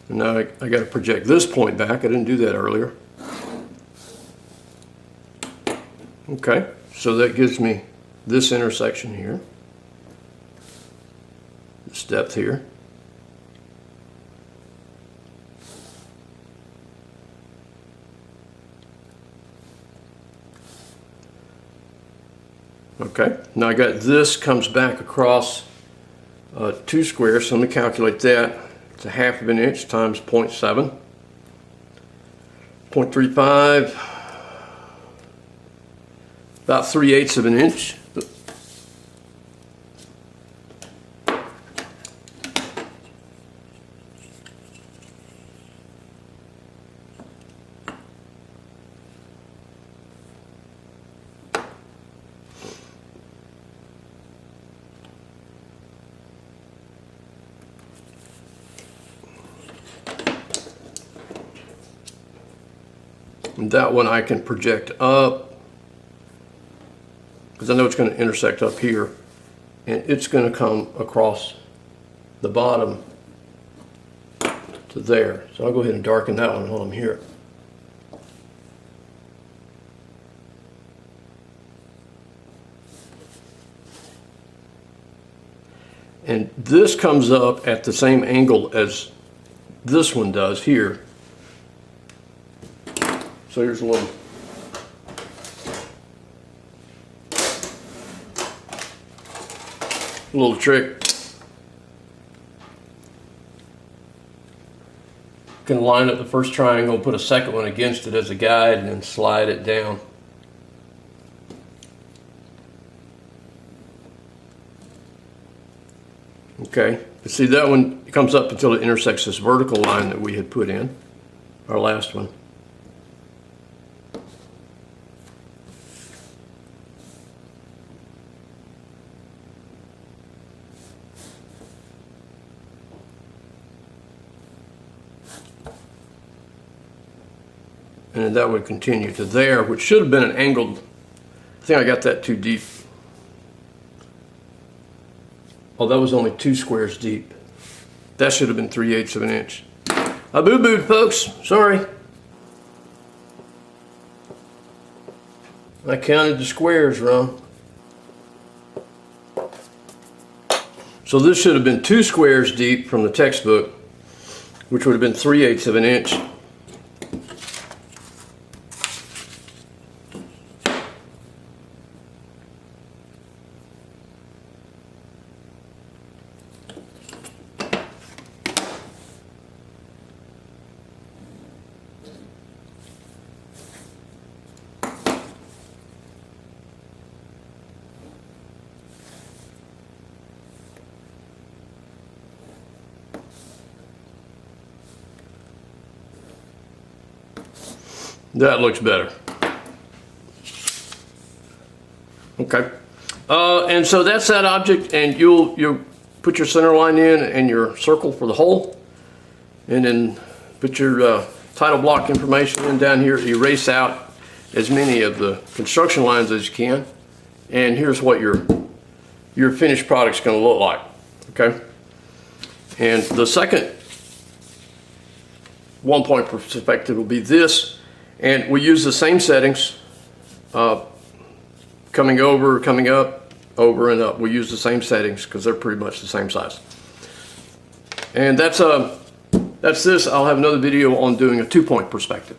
And now I got to project this point back. I didn't do that earlier. Okay, so that gives me this intersection here, this depth here. Okay, now I got this comes back across 2 squares, so let me calculate that. It's a half of an inch times 0.7, 0.35, about 3/8 of an inch. And that one I can project up, because I know it's going to intersect up here, and it's going to come across the bottom to there. So I'll go ahead and darken that one while I'm here. And this comes up at the same angle as this one does here. So here's a little trick. You can line up the first triangle, put a second one against it as a guide, and then slide it down. Okay, but see that one comes up until it intersects this vertical line that we had put in, our last one. And then that would continue to there, which should have been an angled. I think I got that too deep. Oh, that was only 2 squares deep. That should have been 3/8 of an inch. I boo-booed, folks. Sorry. I counted the squares wrong. So this should have been 2 squares deep from the textbook, which would have been 3/8 of an inch. That looks better. Okay. And so that's that object, and you'll put your center line in and your circle for the hole, and then put your title block information in down here. Erase out as many of the construction lines as you can, and here's what your finished product's going to look like. Okay. And the second 1-point perspective will be this. And we use the same settings, coming over, coming up, over and up. We use the same settings because they're pretty much the same size. And that's this. I'll have another video on doing a 2-point perspective.